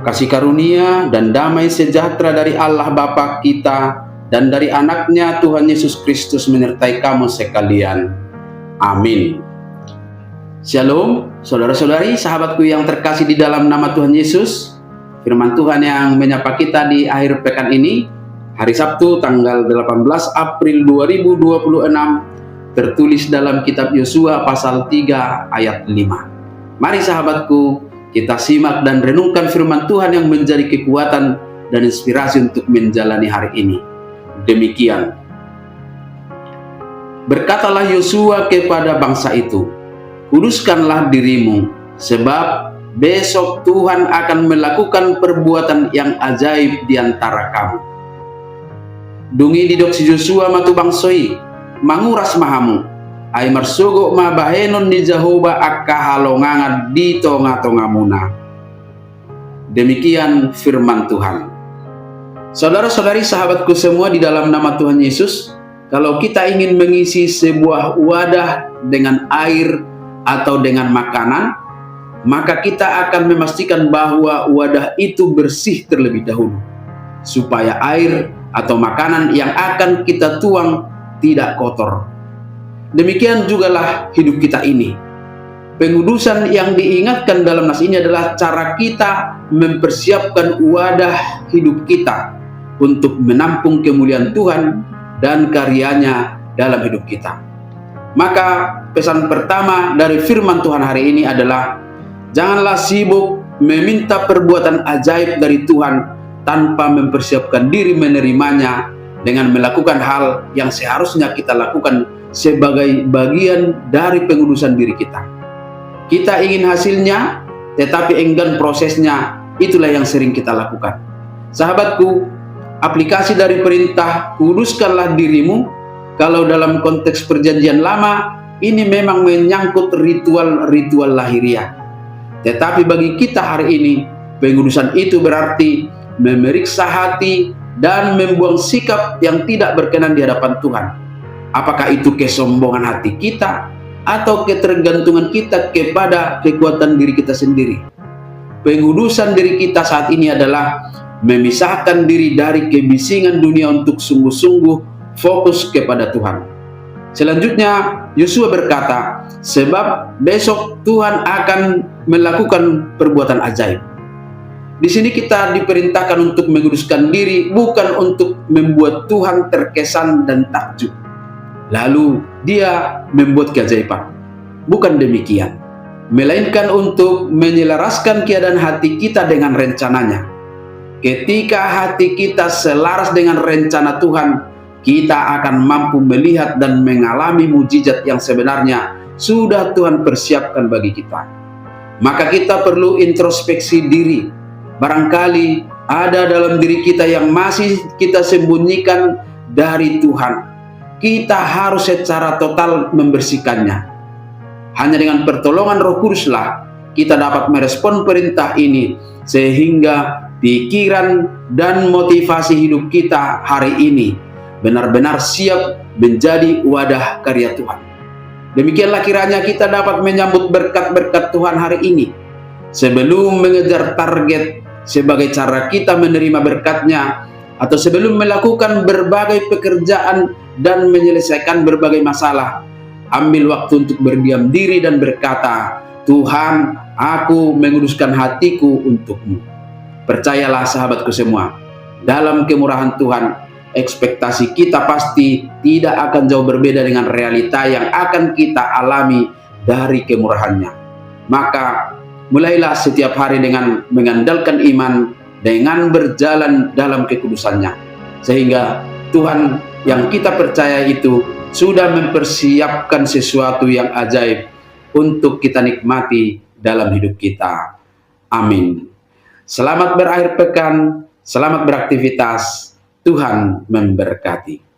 Kasih karunia dan damai sejahtera dari Allah Bapa kita dan dari anaknya Tuhan Yesus Kristus menyertai kamu sekalian. Amin. Shalom, saudara-saudari, sahabatku yang terkasih di dalam nama Tuhan Yesus. Firman Tuhan yang menyapa kita di akhir pekan ini, hari Sabtu tanggal 18 April 2026, tertulis dalam kitab Yosua pasal 3 ayat 5. Mari sahabatku, kita simak dan renungkan firman Tuhan yang menjadi kekuatan dan inspirasi untuk menjalani hari ini. Demikian. Berkatalah Yosua kepada bangsa itu, "Kuduskanlah dirimu, sebab besok Tuhan akan melakukan perbuatan yang ajaib di antara kamu." Dungi didok si Yosua matu bangsoi, manguras mahamu. Ai marsogo ma bahenon ni Jehovah akka halongangan di tonga-tonga muna. Demikian firman Tuhan. Saudara-saudari, sahabatku semua di dalam nama Tuhan Yesus, kalau kita ingin mengisi sebuah wadah dengan air atau dengan makanan, maka kita akan memastikan bahwa wadah itu bersih terlebih dahulu, supaya air atau makanan yang akan kita tuang tidak kotor. Demikian jugalah hidup kita ini. Pengudusan yang diingatkan dalam nas ini adalah cara kita mempersiapkan wadah hidup kita untuk menampung kemuliaan Tuhan dan karyanya dalam hidup kita. Maka pesan pertama dari firman Tuhan hari ini adalah, janganlah sibuk meminta perbuatan ajaib dari Tuhan tanpa mempersiapkan diri menerimanya dengan melakukan hal yang seharusnya kita lakukan sebagai bagian dari pengudusan diri kita. Kita ingin hasilnya, tetapi enggan prosesnya. Itulah yang sering kita lakukan. Sahabatku, aplikasi dari perintah kuduskanlah dirimu, kalau dalam konteks perjanjian lama, ini memang menyangkut ritual-ritual lahiriah. Tetapi bagi kita hari ini, pengudusan itu berarti memeriksa hati dan membuang sikap yang tidak berkenan di hadapan Tuhan. Apakah itu kesombongan hati kita atau ketergantungan kita kepada kekuatan diri kita sendiri? Pengudusan diri kita saat ini adalah memisahkan diri dari kebisingan dunia untuk sungguh-sungguh fokus kepada Tuhan. Selanjutnya, Yosua berkata, sebab besok Tuhan akan melakukan perbuatan ajaib. Di sini kita diperintahkan untuk menguduskan diri, bukan untuk membuat Tuhan terkesan dan takjub, lalu dia membuat keajaiban. Bukan demikian, melainkan untuk menyelaraskan keadaan hati kita dengan rencananya. Ketika hati kita selaras dengan rencana Tuhan, kita akan mampu melihat dan mengalami mujizat yang sebenarnya sudah Tuhan persiapkan bagi kita. Maka kita perlu introspeksi diri. Barangkali ada dalam diri kita yang masih kita sembunyikan dari Tuhan. Kita harus secara total membersihkannya. Hanya dengan pertolongan Roh Kuduslah kita dapat merespon perintah ini, sehingga pikiran dan motivasi hidup kita hari ini benar-benar siap menjadi wadah karya Tuhan. Demikianlah kiranya kita dapat menyambut berkat-berkat Tuhan hari ini, sebelum mengejar target sebagai cara kita menerima berkat-Nya, atau sebelum melakukan berbagai pekerjaan dan menyelesaikan berbagai masalah. Ambil waktu untuk berdiam diri dan berkata, Tuhan, aku menguduskan hatiku untuk-Mu. Percayalah sahabatku semua, dalam kemurahan Tuhan, ekspektasi kita pasti tidak akan jauh berbeda dengan realita yang akan kita alami dari kemurahan-Nya. Maka mulailah setiap hari dengan mengandalkan iman, dengan berjalan dalam kekudusan-Nya, sehingga Tuhan yang kita percaya itu sudah mempersiapkan sesuatu yang ajaib untuk kita nikmati dalam hidup kita. Amin. Selamat berakhir pekan, selamat beraktivitas, Tuhan memberkati.